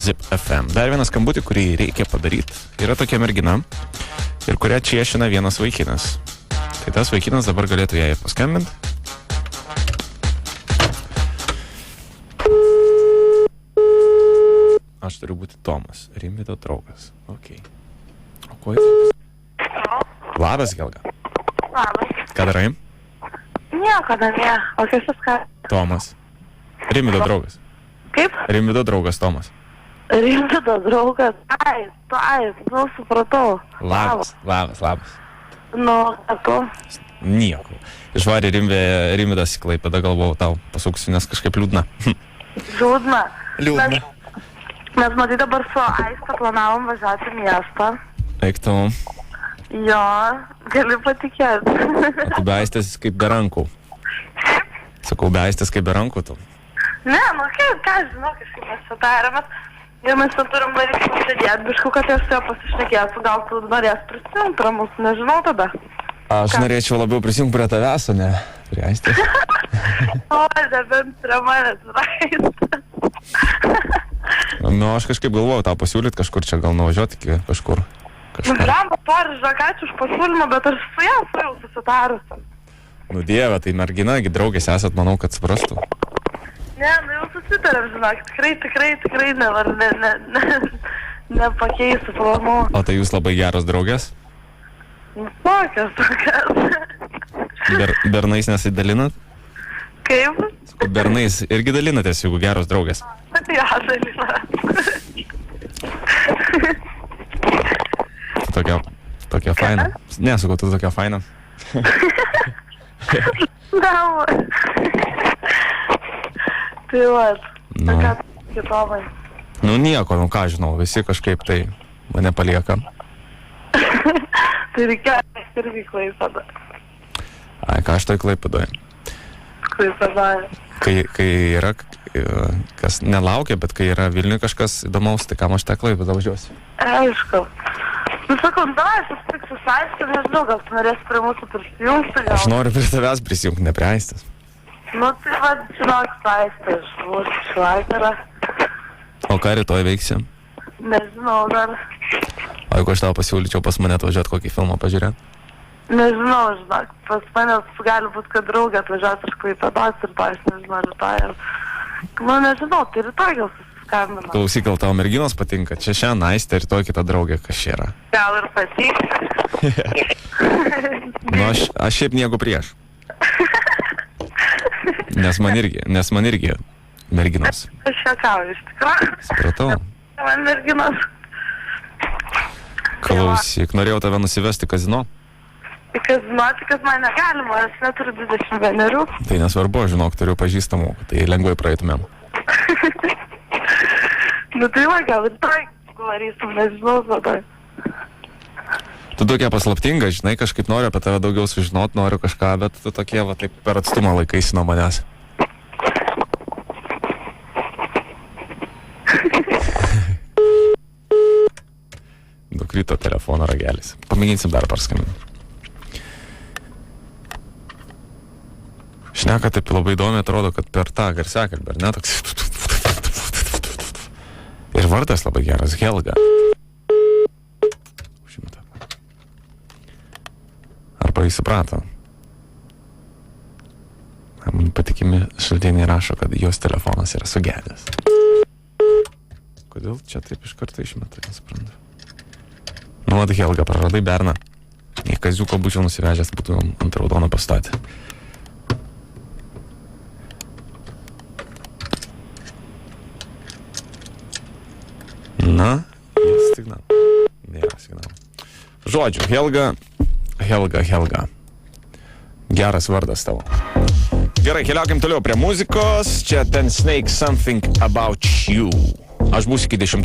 Zip FM. Dar vieną skambutį, kurį reikia padaryti. Yra tokia mergina, ir kurią čiešina vienas vaikinas. Tai tas vaikinas dabar galėtų ją ir paskambinti. Aš turiu būti Tomas, Rimvydo draugas. Ok. O ko jis? Labas, Helga. Labas. Ką darai? Nieko, namie. O kas jūs ką? Tomas. Rimvydo draugas. Kaip? Rimvydo draugas Tomas. Rimvydo draugas. Nu, supratau. Labas. Nu, ką tu? Nieko. Išvarė Rimvydas į Klaipėdą, galvojau, tau pasuksiu, nes kažkaip liūdna. Liūdna. Liūdna. Mes matai dabar su Aiste planavom važiuoti į miestą. Eik tu. Jo, gali patikėti. Tu be Aistės kaip be rankų. Sakau, be Aistės kaip be rankų tu. Ne, nu kaip, ką žinau, kažkaip mes čia darėmės. Ir mes čia turim daryti pasėdėti, bišku, kad aš su jo pasišnekėsiu, gal tu norės prisijungti prie mūsų, nežinau tada. Aš norėčiau labiau prisijungti prie tavęs, o ne prie Aistės. O, nebent prie manęs, Aiste. Nu, aš kažkaip galvojau tau pasiūlyti kažkur čia, gal nuvažiuoti iki kažkur. Nu, blemba, pori, žak, ačiū už pasiūlymą, bet aš su ją jau susitarusi. Nu, Dieve, tai mergina, draugės esat, manau, kad suprastų. Ne, nu jau susitarėm, žinok, tikrai nepakeisiu planų. O tai jūs labai geros draugės? Nu, tokias. Bernais nesidalinat? Kaip? Bernais irgi dalinatės, jeigu geros draugės. Ja, dalinat. Tokia faina. Nesakau, tu tokia faina. Davo. Tai vat, tokia kitomai. Nu nieko, nu ką žinau, visi kažkaip tai mane palieka. Tai reikėjo irgi Klaipėdą. Ai, ką aš tai Klaipėdoje? Klaipėdą. Kai yra, kas nelaukia, bet kai yra Vilniuje kažkas įdomaus, tai kam aš tą Klaipėdą važiuosiu? Aišku. Nu, sakau, davai, susitiksiu su Aiste, nežinau, gal tu norėsi prie mūsų prisijungti, gal? Aš noriu prie tavęs prisijungti, ne prie Aistės. Nu, tai va, žinok, su Aiste, aš būsiu šį vakarą. O ką rytoj veiksi? Nežinau, dar. O jeigu aš tau pasiūlyčiau pas mane atvažiuoti kokį filmą pažiūrėti? Nežinau, žinok, pas manęs gali būti, kad draugė atvažiuos iš Klaipėdos ir to aš nežinau, rytoj. Nu, nežinau, tai rytoj gal susiskambina. Klausyk, gal tavo merginos patinka? Čia šiandien Aistė, rytoj kita draugė, kas čia yra. Gal ir patinka. Nu, aš šiaip nieko prieš. Nes man irgi merginos. Aš juokauju, iš tikrųjų. Supratau. Man merginos. Klausyk, norėjau tave nusivesti kazino. Į kazino, tik kad man negalima, aš neturiu 21. Tai nesvarbu, žinok, turiu pažįstamų, tai lengvai praeitumėm. Nu tai va, gal ir tai varysim, nežinau, tada. Tu tokia paslaptinga, žinai, kažkaip noriu apie tave daugiau sužinot, noriu kažką, bet tu tokie, va, taip per atstumą laikaisi nuo manęs. Nukrito telefono ragelis. Pamėginsim dar parskambinti. Šneka taip labai įdomi, atrodo, kad per tą garsiakalbį, ar ne? Toks... Ir vardas labai geras, Helga. Arba įsiprato. Man patikimi šaltiniai rašo, kad jos telefonas yra sugedęs. Kodėl čia taip iš karto išmeta, nesuprantu. Nu, vat Helga, praradai berną. Į kaziuko būčiau nusivežęs, būtų ant raudono pastatę. Na, signal. Nėra signal. Žodžiu, Helga. Geras vardas tavo. Gerai, keliaukim toliau prie muzikos. Čia Ten Snake Something About You. Aš būsiu iki 10.